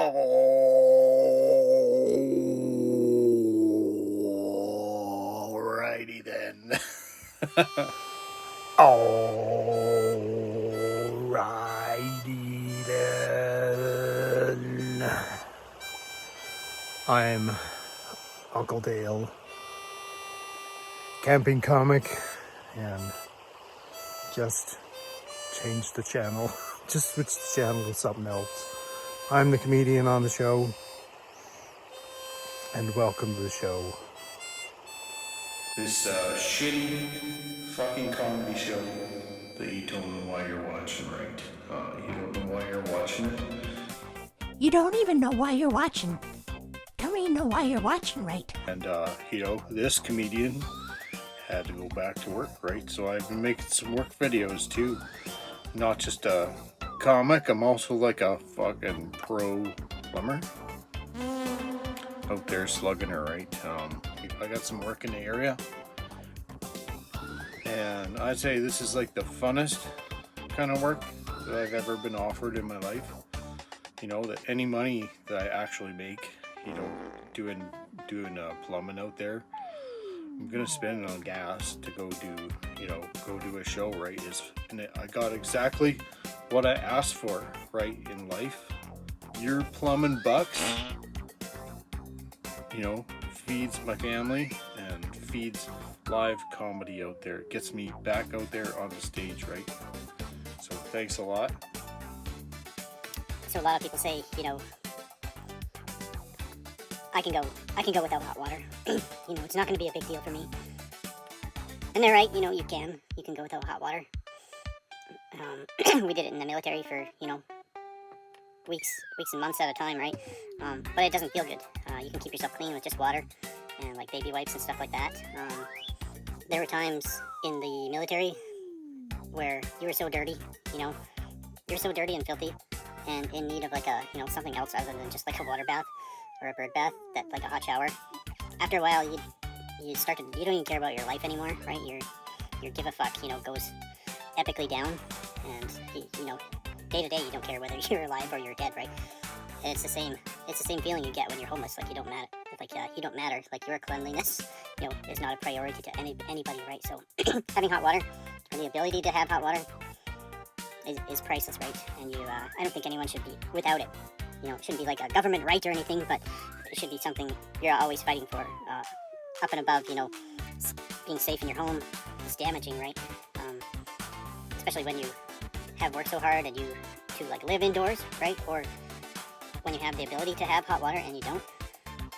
Alrighty then. Alrighty then. I'm Uncle Dale, camping comic, and just changed the channel. Just switched the channel to something else. I'm the comedian on the show, and welcome to the show. This shitty fucking comedy show that you don't know why you're watching, right? You don't know why you're watching it? You don't even know why you're watching. Don't even know why you're watching, right? And, this comedian had to go back to work, right? So I've been making some work videos too. Not just a comic, I'm also like a fucking pro plumber. Out there slugging her, right? I got some work in the area. And I'd say this is like the funnest kind of work that I've ever been offered in my life. You know, that any money that I actually make, you know, doing plumbing out there, I'm gonna spend it on gas to go do a show, right? And I got exactly what I asked for, right, in life. Your plumbing bucks, you know, feeds my family and feeds live comedy out there. It gets me back out there on the stage, right? So thanks a lot. So a lot of people say, you know, I can go without hot water. You know, it's not going to be a big deal for me. And they're right, you know, you can go without hot water. We did it in the military for, you know, weeks and months at a time, right? But it doesn't feel good. You can keep yourself clean with just water and like baby wipes and stuff like that. There were times in the military where you were so dirty, you know, you're so dirty and filthy and in need of like a, you know, something else other than just like a water bath or a bird bath, that like a hot shower. After a while, you don't even care about your life anymore, right? Your give a fuck, you know, goes epically down, and you know, day to day, you don't care whether you're alive or you're dead, right? And it's the same feeling you get when you're homeless. Like you don't matter. You don't matter. Like your cleanliness, you know, is not a priority to anybody, right? So having hot water, or the ability to have hot water, is priceless, right? And I don't think anyone should be without it. You know, it shouldn't be like a government right or anything, but it should be something you're always fighting for. Up and above, you know, being safe in your home is damaging, right? Especially when you have worked so hard and you to like live indoors, right? Or when you have the ability to have hot water and you don't,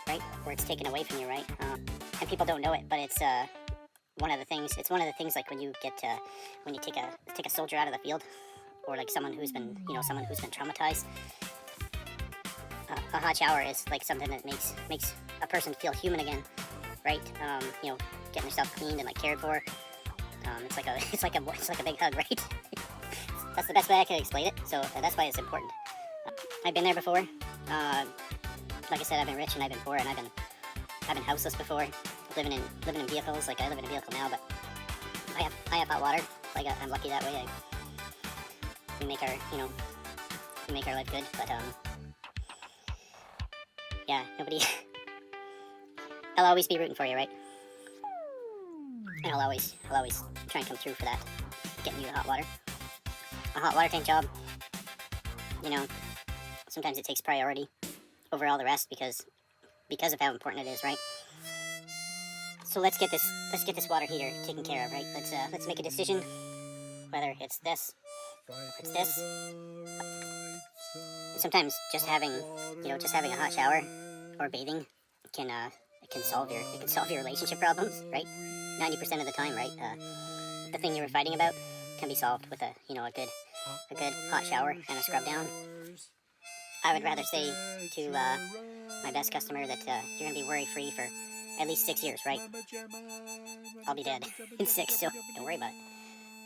right? Or it's taken away from you, right? And people don't know it, but it's one of the things. It's one of the things like when you take a soldier out of the field, or like someone who's been traumatized. A hot shower is like something that makes a person feel human again, right? You know, getting yourself cleaned and like cared for. It's like a big hug, right? That's the best way I can explain it. So that's why it's important. I've been there before. Like I said, I've been rich and I've been poor, and I've been houseless before, living in vehicles. Like I live in a vehicle now, but I have hot water. Like I'm lucky that way. We make our life good, but yeah, nobody. I'll always be rooting for you, right? And I'll always try and come through for that, getting you the hot water. A hot water tank job, you know, sometimes it takes priority over all the rest because of how important it is, right? So let's get this water heater taken care of, right? Let's make a decision whether it's this or it's this. Sometimes just having a hot shower or bathing can solve your relationship problems, right? 90% of the time, right? The thing you were fighting about can be solved with a good hot shower and a scrub down. I would rather say to my best customer that you're gonna be worry free for at least 6 years, right? I'll be dead in 6, so don't worry about it.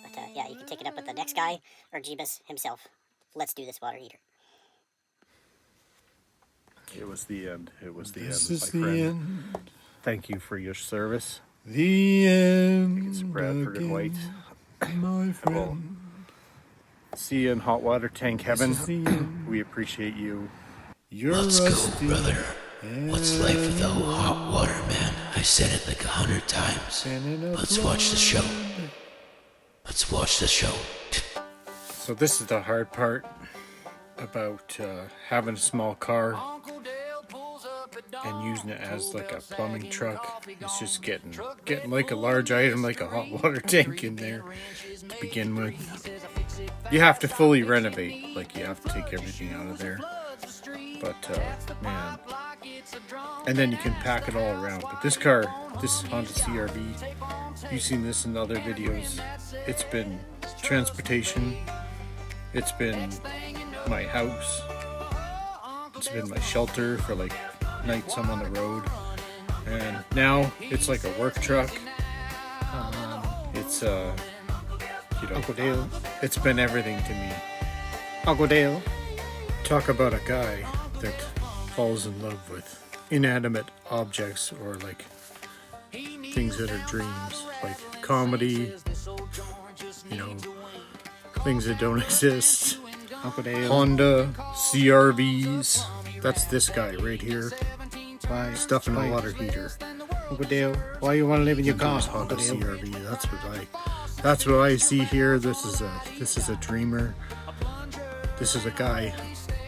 But yeah, you can take it up with the next guy or Jeebus himself. Let's do this water heater. It was the end. It was the This end, is my the friend. end. Thank you for your service. The end. It's Bradford and White. My friend. See you in hot water tank heaven. This is the end. We appreciate you. You're Let's rusty. go, brother. What's life without hot water, man? I said it like 100 times. Let's watch the show. Let's watch the show. So this is the hard part about having a small car and using it as like a plumbing truck. It's just getting like a large item, like a hot water tank in there to begin with. You have to fully renovate, like you have to take everything out of there. But man, and then you can pack it all around. But this car, this Honda CRV, you've seen this in other videos. It's been transportation. It's been my house. It's been my shelter for like nights I'm on the road. And now it's like a work truck. It's you know, Uncle Dale. It's been everything to me. Uncle Dale. Talk about a guy that falls in love with inanimate objects or like things that are dreams, like comedy, you know, things that don't exist. Uncle Dale. Honda CRVs. That's this guy right here. Stuff in a water heater. Uncle Dale, why you want to live in your car? Honda CRV. That's what I see here. This is a dreamer. This is a guy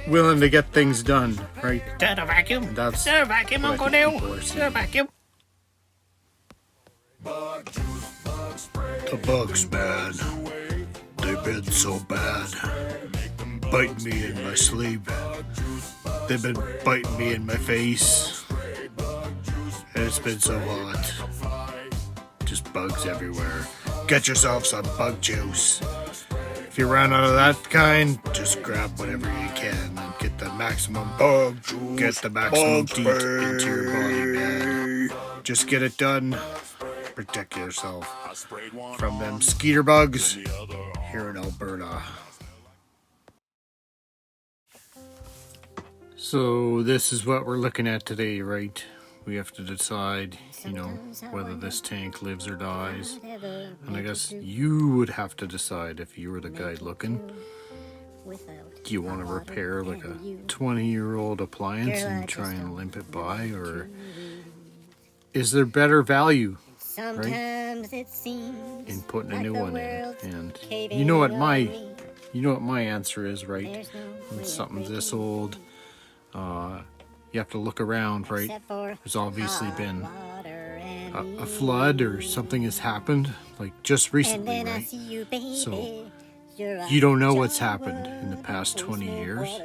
willing to get things done, right? Turn the vacuum. And that's Turn the vacuum, what I Uncle think Dale. people are Turn the seeing. vacuum. The bugs, man. They've been so bad. Biting me in my sleep. They've been biting me in my face. And it's been so hot. Just bugs everywhere. Get yourself some bug juice. If you run out of that kind, just grab whatever you can and get the maximum bug juice. Get the maximum DEET into your body, man. Just get it done. Protect yourself from them skeeter bugs here in Alberta. So this is what we're looking at today, right? We have to decide, you know, whether this tank lives or dies. And I guess you would have to decide if you were the guy looking. Do you want to repair like a 20-year-old appliance and try and limp it by, or is there better value, right, in putting a new one in? And you know what my answer is, right? When something's this old, you have to look around, right? There's obviously been a flood or something has happened, like just recently, right? So you don't know what's happened in the past 20 years.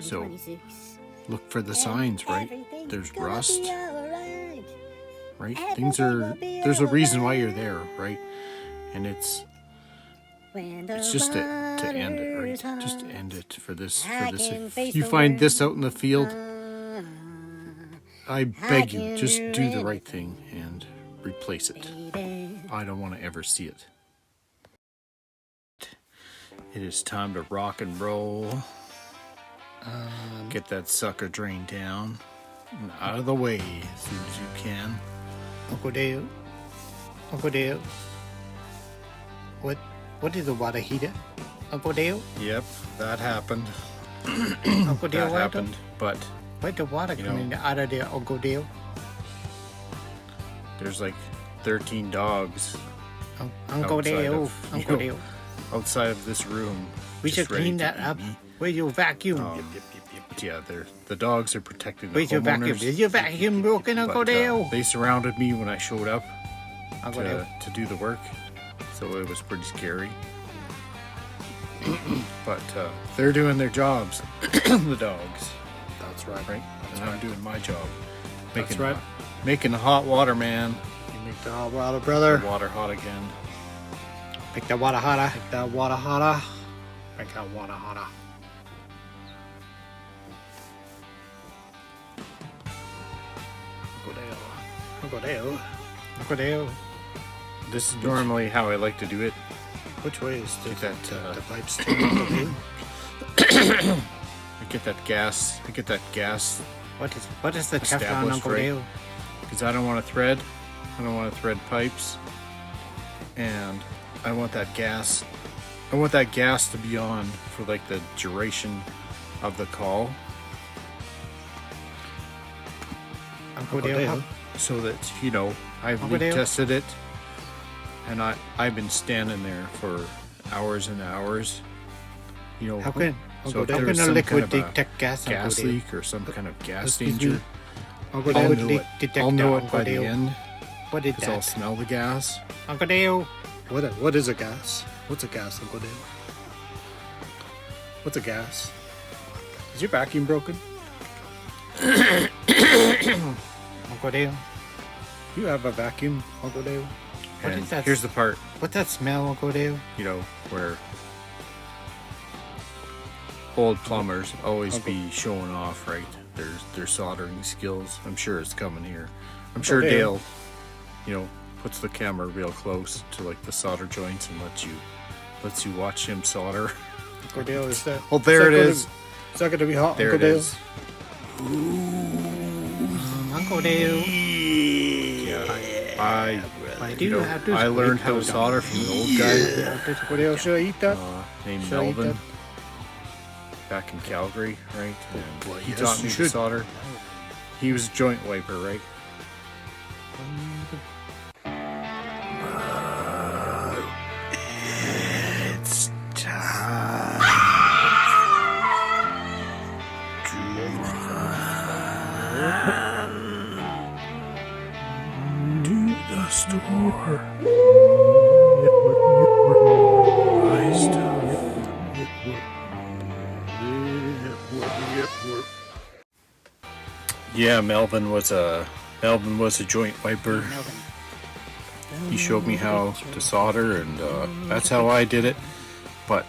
So look for the signs, right? There's rust, right? There's a reason why you're there, right? And it's just to end it, right? Just to end it for this. If you find this out in the field, I beg you, just do the right thing and replace it. I don't want to ever see it. It is time to rock and roll. Get that sucker drained down and out of the way as soon as you can. Uncle Dale. What is the water heater? Uncle Dale? Yep, that happened. Uncle Dale, that happened, but where's the water coming out of there, Uncle Dale? There's like 13 dogs. Uncle Dale. Outside of this room. We should clean that up. Where's your vacuum? Yeah, the dogs are protecting the homeowners. Your vacuum? Is your vacuum broken, Uncle Dale? They surrounded me when I showed up to do the work, so it was pretty scary. But they're doing their jobs, the dogs. That's right. And I'm doing my job. Making the hot water, man. You make the hot water, brother. The water hot again. Make that water hotter. Make that water hotter. Make that water hotter. Uncle Dale. This is normally how I like to do it. Which way is the pipes turn? I get that gas. What is the Teflon, Uncle Dale? Because I don't want to thread. I don't want to thread pipes. And I want that gas. I want that gas to be on for like the duration of the call. Uncle Dale, so that, you know, I've Uncle leak Dale. tested it, and I've been standing there for hours and hours, you know. How can So if how there was can a some liquid kind of a detect gas? gas Uncle Dale? leak or some kind of gas Excuse danger, me? Uncle I'll Dale know leak it. detector. I'll know it Uncle by the Dale. end, What is because I'll that? smell the gas. Uncle Dale. What is a gas? What's a gas, Uncle Dale? What's a gas? Is your vacuum broken? Uncle Dale. You have a vacuum, Uncle Dale? What And is that? here's the part, What's that smell, Uncle Dale? you know, where old plumbers always be showing off, right? Their soldering skills. I'm sure it's coming here. I'm sure Dale. Dale, you know, puts the camera real close to like the solder joints and lets you watch him solder. Uncle Dale, is that? Oh, there it is. is. Is that gonna be hot, There Uncle it Dale? is. Uncle Dale. Yeah, I Do you know, have to I learned wait how to till solder from an old guy Uncle Dale, should I eat that? named Should I eat Melvin that? back in Calgary, right? And Well, he yes, taught you me to should. solder. He was a joint wiper, right? It's time to the store. Buy stuff. Yeah, Melvin was a joint wiper. He showed me how to solder, and that's how I did it. But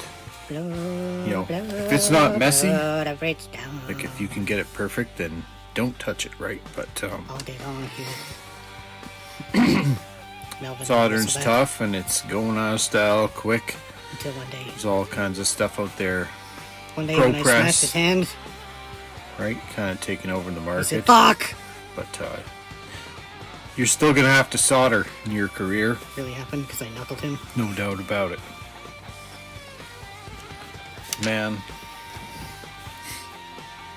you know, if it's not messy, like if you can get it perfect, then don't touch it, right? But All day long here. Melvin soldering's so bad tough, and it's going out of style quick. until one day. There's all kinds of stuff out there, One day Pro when I press. smashed his hand, right? Kind of taking over the he market. said, "Fuck!" But you're still gonna have to solder in your career, Really happened because I knuckled him. no doubt about it. Man,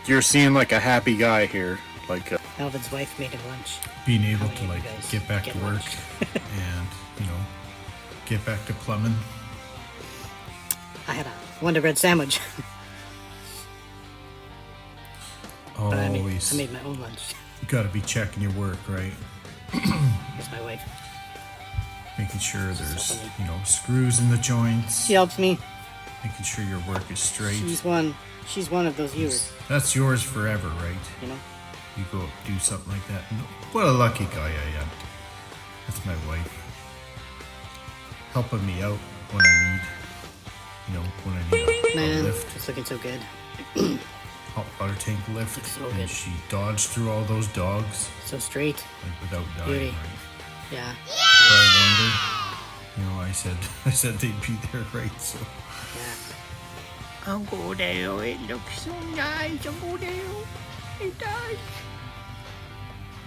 you're seeing like a happy guy here, like Melvin's wife made him lunch. Being able How to many like of you guys get back get to work lunch? and get back to plumbing. I had a Wonder Bread sandwich, but I Always made my own lunch. you got to be checking your work, right? It's my wife. Making sure there's funny. screws in the joints. She helps me. Making sure your work is straight. She's one of those viewers, That's yours forever, right? you know. You go do something like that. What a lucky guy I am. That's my wife. Helping me out when I need, a Man, lift, it's looking so good. hot water tank lift. Looks so And good. she dodged through all those dogs, So straight. like without dying, Beauty. right? Yeah. But I wonder, I said they'd be there, right? So Yeah. Uncle Dale, it looks so nice, Uncle Dale. It does.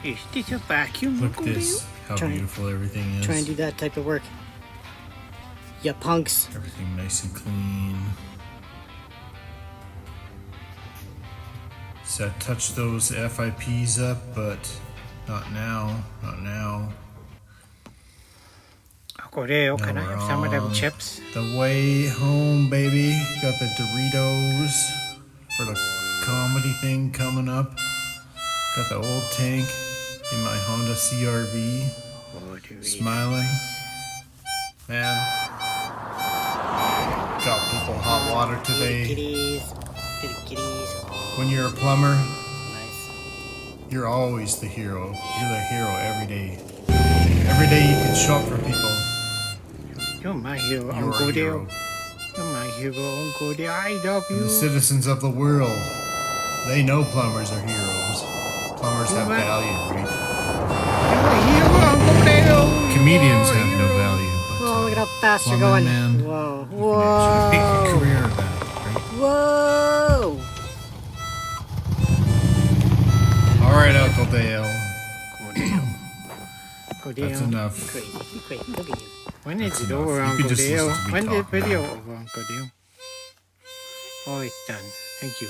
Is this a vacuum, Look Uncle this, Dale? how Try- beautiful everything is. Try and do that type of work. Ya punks. Everything nice and clean. So I touched those FIPs up, but not now. Not now. Uncle Dale, Now can I we're have some of them on chips? The way home, baby. Got the Doritos for the comedy thing coming up. Got the old tank in my Honda CRV. Smiling. Man. Got people hot water today. Kitties. Little kitties. Oh, When you're a plumber, nice. you're always the hero. You're the hero every day. Every day you can show up for people. You're my hero, You're Uncle a Dale. hero. You're my hero, Uncle Dale. I love The you. citizens of the world, they know plumbers are heroes. Plumbers have Right. value, right? You're a hero, Uncle Dale. Comedians have no value, but Whoa, look at how fast you're plumbing, going. man, Whoa. you can actually make a Whoa. career of that, right? Whoa. All right, Uncle Dale, Uncle Dale. that's enough. Crazy. You're crazy. Look at you. When is That's it enough. over, You can Uncle just Dale? listen to me When talk did video now. over, Uncle Dale? Oh, it's done. Thank you.